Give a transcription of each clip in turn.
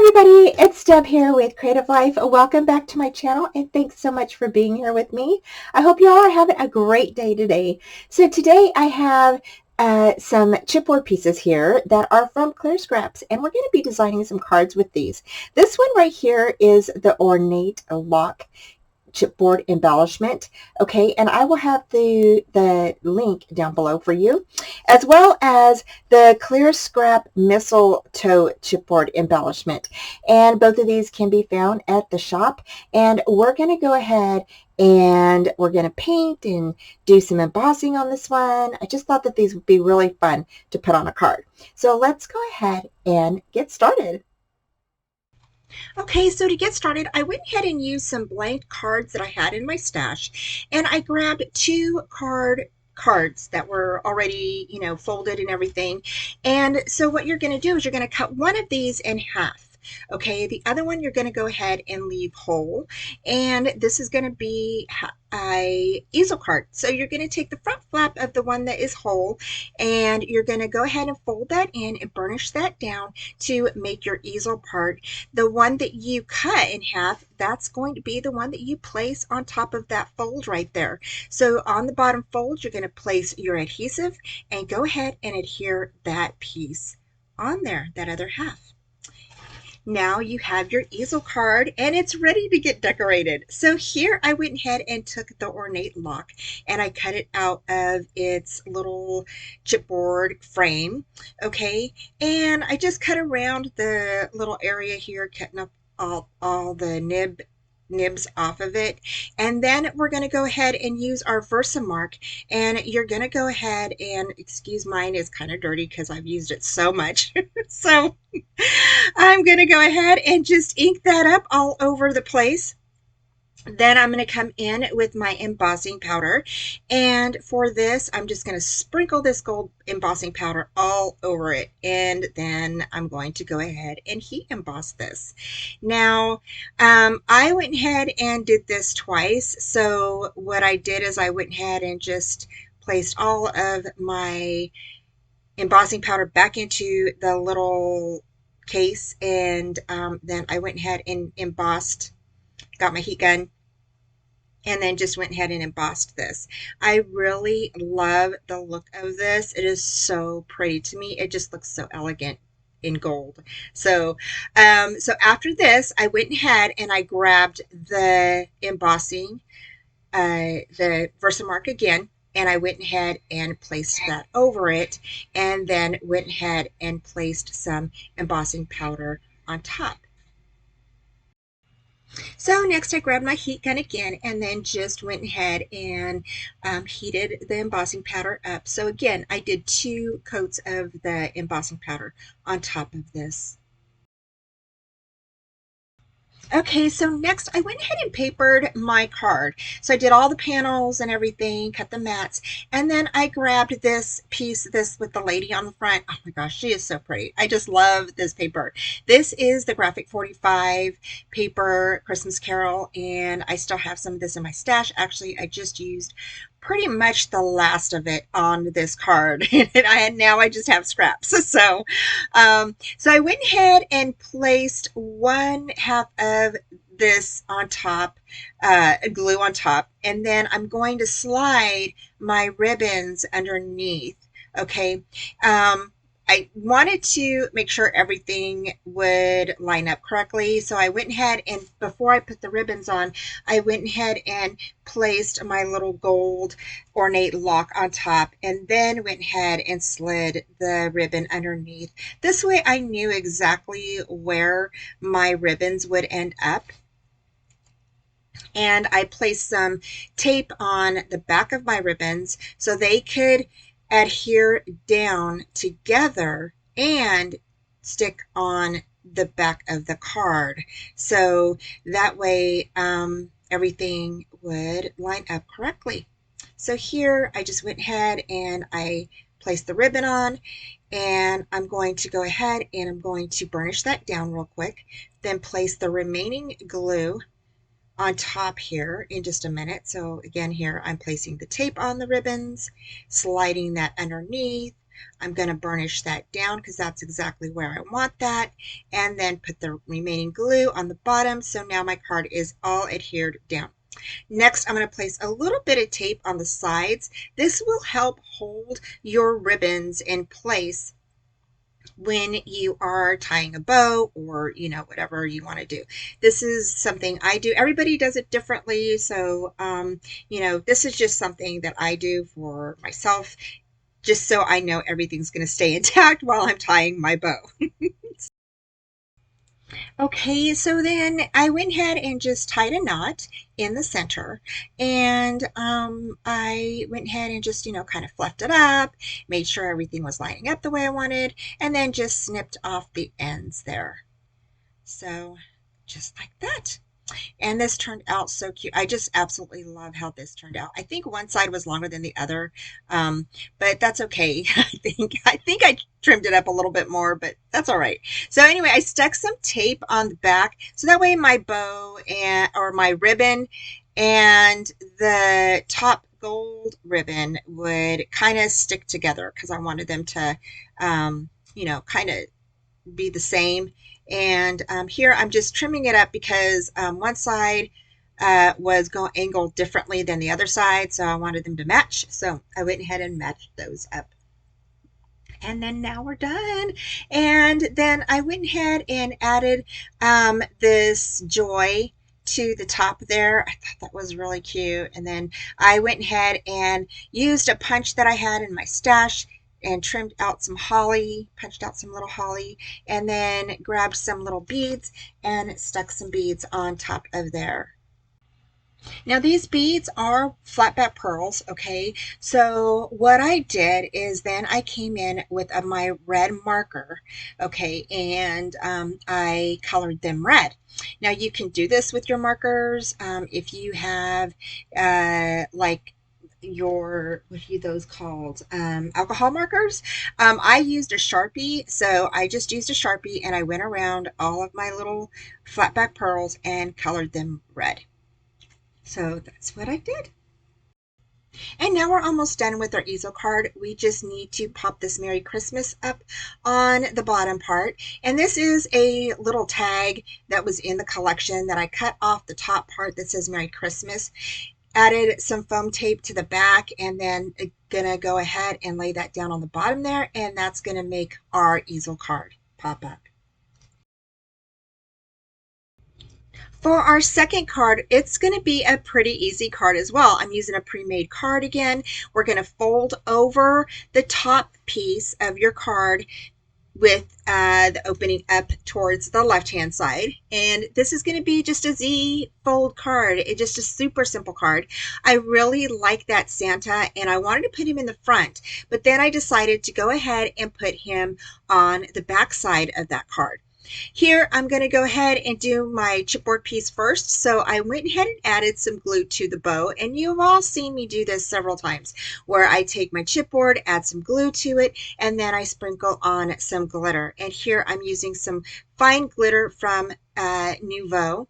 everybody, it's Deb here with Creative Life. Welcome back to my channel and thanks so much for being here with me. I hope you all are having a great day today. So today I have some chipboard pieces here that are from Clear Scraps, and we're going to be designing some cards with these. This one right here is the Ornate Lock chipboard embellishment. Okay, and I will have the link down below for you, as well as the Clear Scrap Mistletoe chipboard embellishment. And both of these can be found at the shop. And we're going to go ahead and we're going to paint and do some embossing on this one. I just thought that these would be really fun to put on a card. So let's go ahead and get started. Okay, so to get started, I went ahead and used some blank cards that I had in my stash, and I grabbed two cards that were already, folded and everything. And so what you're going to do is you're going to cut one of these in half. Okay, the other one you're going to go ahead and leave whole, and this is going to be a easel card. So you're going to take the front flap of the one that is whole, and you're going to go ahead and fold that in and burnish that down to make your easel part. The one that you cut in half, that's going to be the one that you place on top of that fold right there. So on the bottom fold, you're going to place your adhesive and go ahead and adhere that piece on there, that other half. Now you have your easel card and it's ready to get decorated. So here I went ahead and took the Ornate Lock and I cut it out of its little chipboard frame. Okay, and I just cut around the little area here, cutting up all the nibs off of it. And then we're going to go ahead and use our Versamark, and you're going to go ahead and, excuse, mine is kind of dirty because I've used it so much. So I'm going to go ahead and just ink that up all over the place. Then I'm going to come in with my embossing powder, and for this I'm just going to sprinkle this gold embossing powder all over it, and then I'm going to go ahead and heat emboss this. Now I went ahead and did this twice, so what I did is I went ahead and just placed all of my embossing powder back into the little case, and then I went ahead and embossed, got my heat gun, and then just went ahead and embossed this. I really love the look of this. It is so pretty to me. It just looks so elegant in gold. So so after this, I went ahead and I grabbed the embossing, the Versamark again, and I went ahead and placed that over it, and then went ahead and placed some embossing powder on top. So next I grabbed my heat gun again and then just went ahead and heated the embossing powder up. So again, I did 2 coats of the embossing powder on top of this. Okay, so next I went ahead and papered my card. So I did all the panels and everything, cut the mats, and then I grabbed this piece, this with the lady on the front. Oh my gosh, she is so pretty. I just love this paper. This is the Graphic 45 paper Christmas Carol, and I still have some of this in my stash. Actually, I just used pretty much the last of it on this card, and now I just have scraps. So so I went ahead and placed 1/2 of this on top, glue on top, and then I'm going to slide my ribbons underneath. Okay, I wanted to make sure everything would line up correctly, so I went ahead and before I put the ribbons on, I went ahead and placed my little gold Ornate Lock on top, and then went ahead and slid the ribbon underneath. This way I knew exactly where my ribbons would end up. And I placed some tape on the back of my ribbons so they could adhere down together and stick on the back of the card. So that way everything would line up correctly. So here I just went ahead and I placed the ribbon on, and I'm going to go ahead and I'm going to burnish that down real quick, then place the remaining glue on top here in just a minute. So again, here I'm placing the tape on the ribbons, sliding that underneath, I'm going to burnish that down because that's exactly where I want that, and then put the remaining glue on the bottom. So now my card is all adhered down. Next, I'm going to place a little bit of tape on the sides. This will help hold your ribbons in place when you are tying a bow or whatever you want to do. This is something I do. Everybody does it differently, so this is just something that I do for myself, just so I know everything's going to stay intact while I'm tying my bow. Okay, so then I went ahead and just tied a knot in the center, and I went ahead and just, kind of fluffed it up, made sure everything was lining up the way I wanted, and then just snipped off the ends there. So just like that. And this turned out so cute. I just absolutely love how this turned out. I think one side was longer than the other, um, but that's okay. I think I trimmed it up a little bit more, but that's all right. So anyway, I stuck some tape on the back so that way my bow or my ribbon and the top gold ribbon would kind of stick together because I wanted them to, kind of be the same. And here I'm just trimming it up because one side was angled differently than the other side, so I wanted them to match. So I went ahead and matched those up. And then now we're done. And then I went ahead and added this joy to the top there. I thought that was really cute. And then I went ahead and used a punch that I had in my stash and trimmed out some holly, punched out some little holly, and then grabbed some little beads and stuck some beads on top of there. Now these beads are flat back pearls, okay? So what I did is then I came in with my red marker, okay, and I colored them red. Now you can do this with your markers if you have like your what are those called, alcohol markers. I used a Sharpie, so I just used a Sharpie and I went around all of my little flat back pearls and colored them red. So that's what I did. And now we're almost done with our easel card. We just need to pop this Merry Christmas up on the bottom part. And this is a little tag that was in the collection that I cut off the top part that says Merry Christmas, added some foam tape to the back, and then gonna go ahead and lay that down on the bottom there, and that's gonna make our easel card pop up. For our second card, it's going to be a pretty easy card as well. I'm using a pre-made card again. We're going to fold over the top piece of your card with the opening up towards the left-hand side. And this is going to be just a Z fold card. It's just a super simple card. I really like that Santa, and I wanted to put him in the front, but then I decided to go ahead and put him on the back side of that card. Here, I'm going to go ahead and do my chipboard piece first. So I went ahead and added some glue to the bow, and you've all seen me do this several times, where I take my chipboard, add some glue to it, and then I sprinkle on some glitter. And here I'm using some fine glitter from Nouveau.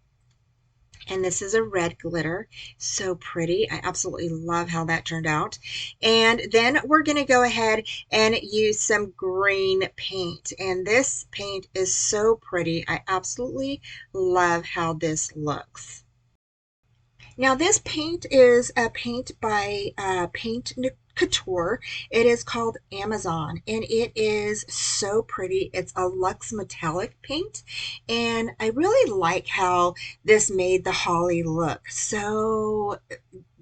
And this is a red glitter. So pretty. I absolutely love how that turned out. And then we're going to go ahead and use some green paint. And this paint is so pretty. I absolutely love how this looks. Now this paint is a paint by Paint Couture. It is called Amazon, and it is so pretty. It's a luxe metallic paint, and I really like how this made the holly look so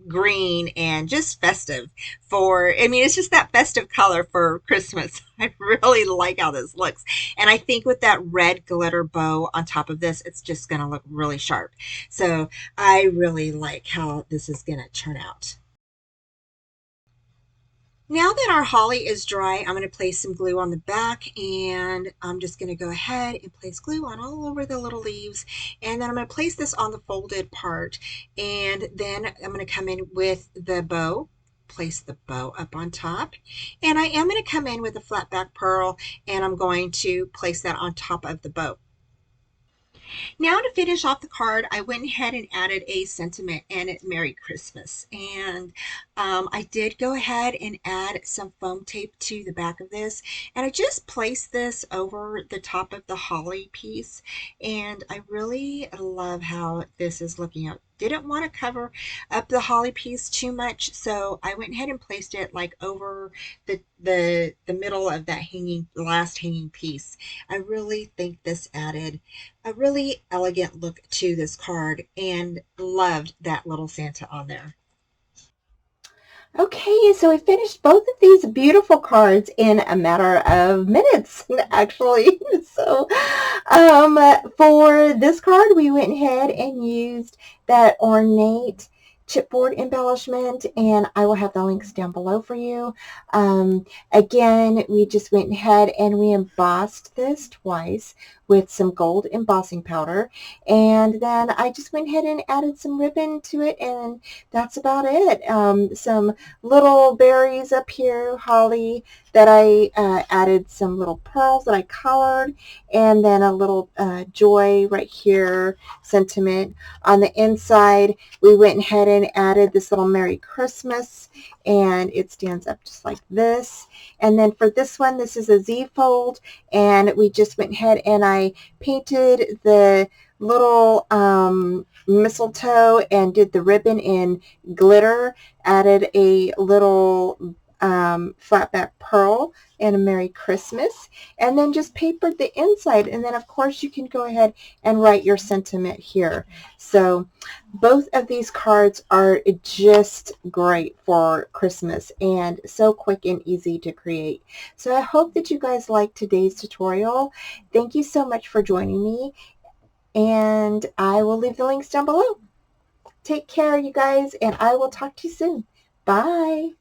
green and just festive I mean, it's just that festive color for Christmas. I really like how this looks. And I think with that red glitter bow on top of this, it's just going to look really sharp. So I really like how this is going to turn out. Now that our holly is dry, I'm going to place some glue on the back, and I'm just going to go ahead and place glue on all over the little leaves. And then I'm going to place this on the folded part, and then I'm going to come in with the bow, place the bow up on top, and I am going to come in with a flat back pearl, and I'm going to place that on top of the bow. Now to finish off the card, I went ahead and added a sentiment and it Merry Christmas. And I did go ahead and add some foam tape to the back of this. And I just placed this over the top of the holly piece. And I really love how this is looking out. Didn't want to cover up the holly piece too much, so I went ahead and placed it like over the middle of that last hanging piece. I really think this added a really elegant look to this card and loved that little Santa on there. Okay, so we finished both of these beautiful cards in a matter of minutes, actually. So, for this card, we went ahead and used that ornate chipboard embellishment, and I will have the links down below for you. Again, we just went ahead and we embossed this twice with some gold embossing powder, and then I just went ahead and added some ribbon to it, and that's about it. Some little berries up here, holly, that I added some little pearls that I colored, and then a little joy right here, sentiment. On the inside, we went ahead and added this little Merry Christmas, and it stands up just like this. And then for this one, this is a Z fold, and we just went ahead and I painted the little mistletoe and did the ribbon in glitter, added a little flat back pearl and a Merry Christmas, and then just papered the inside. And then, of course, you can go ahead and write your sentiment here. So both of these cards are just great for Christmas and so quick and easy to create. So I hope that you guys liked today's tutorial. Thank you so much for joining me, and I will leave the links down below. Take care, you guys, and I will talk to you soon. Bye.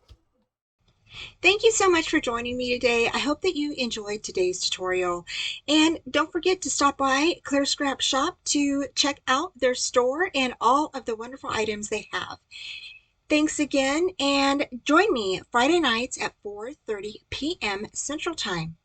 Thank you so much for joining me today. I hope that you enjoyed today's tutorial. And don't forget to stop by Clear Scrap Shop to check out their store and all of the wonderful items they have. Thanks again, and join me Friday nights at 4:30 p.m. Central Time.